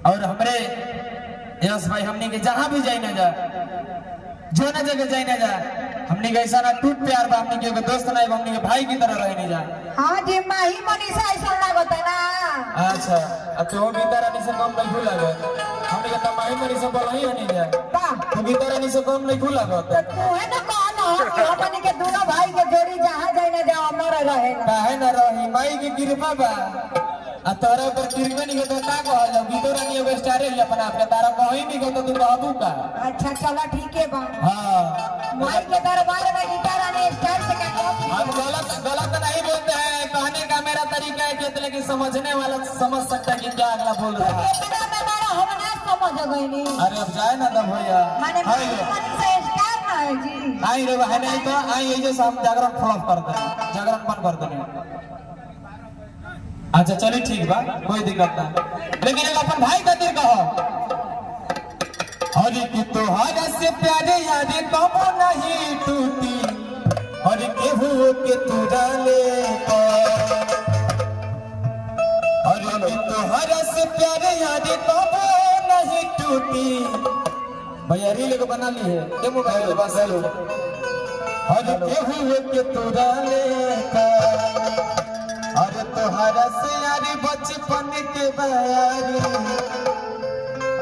और हमरे यस भाई हमने के जहां भी जाए ना जा जो ना जगह जाए ना जा हमने के ऐसा ना टूट प्यार बा हमने के दोस्त ना हमने के भाई की तरह रहे नहीं जा। हां जी माही मनीषा ऐसा लागत है ना। अच्छा अब तो गीता रानी से कम नहीं लागत हमने के तमाही मनीषा बोल ही नहीं जा तो गीता रानी से कम नहीं लागत तू है ना कौन हो हमने के दोनों भाई के जोड़ी जहां जाए ना जा अमर रहे काहे ना रही माई की कृपा बा आ तोरा ऊपर कृपा नहीं तो का कहल गीतो रानी एगो स्टार है अपना आपके तारा कहीं नहीं तो तू रहबू का। अच्छा चलो ठीक है बा हां माई के दरबार में गीता रानी स्टार से का हम गलत नहीं बोलते हैं कहने का मेरा तरीका है कि लेकिन समझने वाला समझ सकता है कि क्या अगला बोल रहा है। इतना में मारा हम ना समझ गई नहीं। अरे अब जाए ना तब भैया माने मनीषा स्टार ना है जी आई रे है नहीं तो आई ये जो हम जागरण फ्लॉप करते हैं जागरण बंद कर देंगे। अच्छा चलिए ठीक बा कोई दिक्कत ना लेकिन एक अपन भाई खातिर कहो हरि की तोहरा से प्यारे यादें कबो नहीं टूटी हरि केहू के तुरा ले हरि की तोहरा से प्यारे यादें कबो नहीं टूटी भैया रील को बना ली है ये मोबाइल बस हेलो हरि केहू के तुरा ले अरे तोहरा से यारी बचपन के बयारी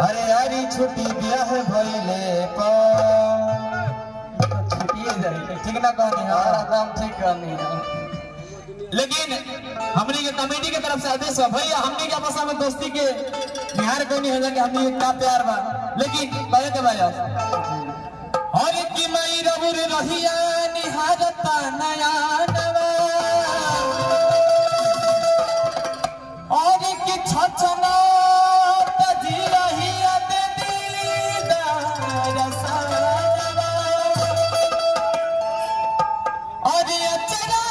अरे यारी छुट्टी ब्याह भइले छुट्टिए जाए ठीक ना कहनी हमारा काम ठीक कहनी लेकिन हमने के कमेटी के तरफ से आदेश है भैया हमने के आपस में दोस्ती के निहार कोई नहीं हो जाके हमने इतना प्यार बा लेकिन कहे के भाई और की मई रबुर रहिया निहारता नया नवा और की छछना तजी रही दे दीदार सावा और अचरा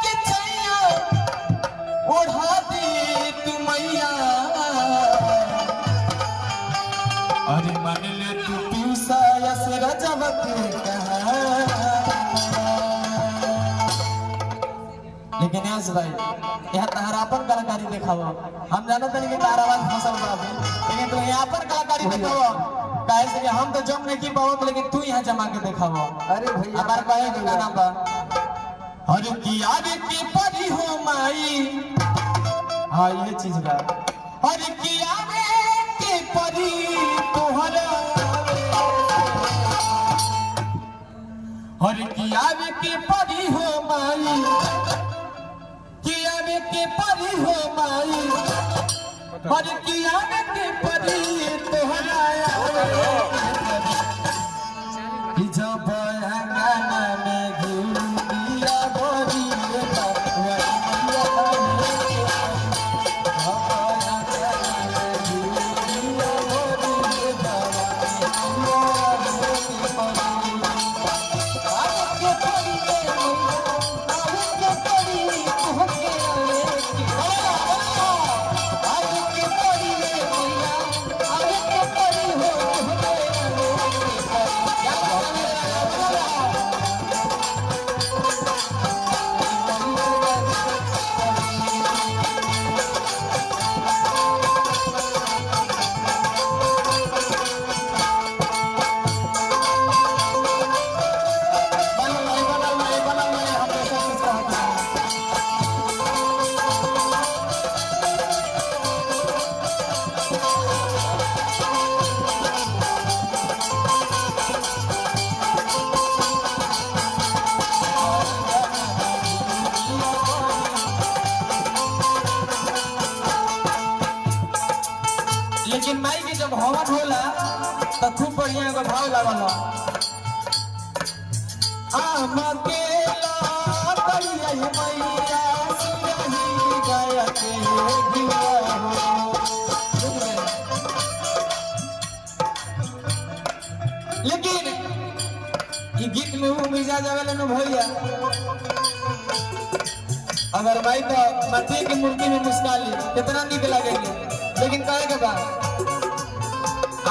की छैया ओढ़ा दी तू मैया अरे मान ले तू पीसा यस रजवत कहा लेकिन यस भाई यहाँ तहरापन कलाकारी दिखावा हम जानते हैं कि तारावाज फसल बाबू लेकिन तू यहाँ पर कलाकारी दिखावा काहे से हम तो जम नहीं की पावत लेकिन तू यहाँ जमा के दिखावा। अरे भैया हमार कहे के गाना बा हरि की याद की परी हो माई हां ये चीज बा हरि की याद की परी तोहरा हरि की याद की परी हो माई के परी हो माई पर किया के परी तोहरा कि जब अंगना में गुड़िया बोरी लेकिन माई के जब हवन होला तो खूब बढ़िया एगो भाव लागल आम के लाकड़िया मैया सुरही गया के दिवा हो लेकिन ये गीत में वो मिजाज आवेला न भैया अगर भाई तो माथे की मूर्ति में मुस्काली कितना निक लगेगी लेकिन कहे के बाद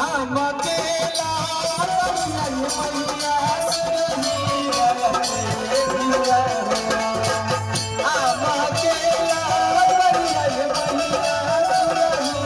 आम के लाकड़िया मैया सुरही गया के दिवा हो आम के लाकड़िया मैया सुरही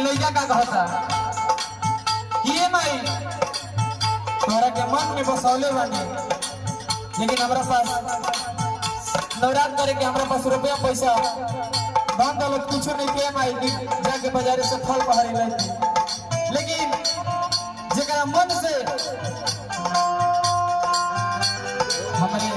लइका का कहता ये माई तोरा के मन में बसौले बानी लेकिन हमरा पास नवरात करे के हमरा पास रुपया पैसा धन दौलत कुछ नहीं के माई जाके बाजार से फल पहाड़ी लेती लेकिन जरा मन से हमारे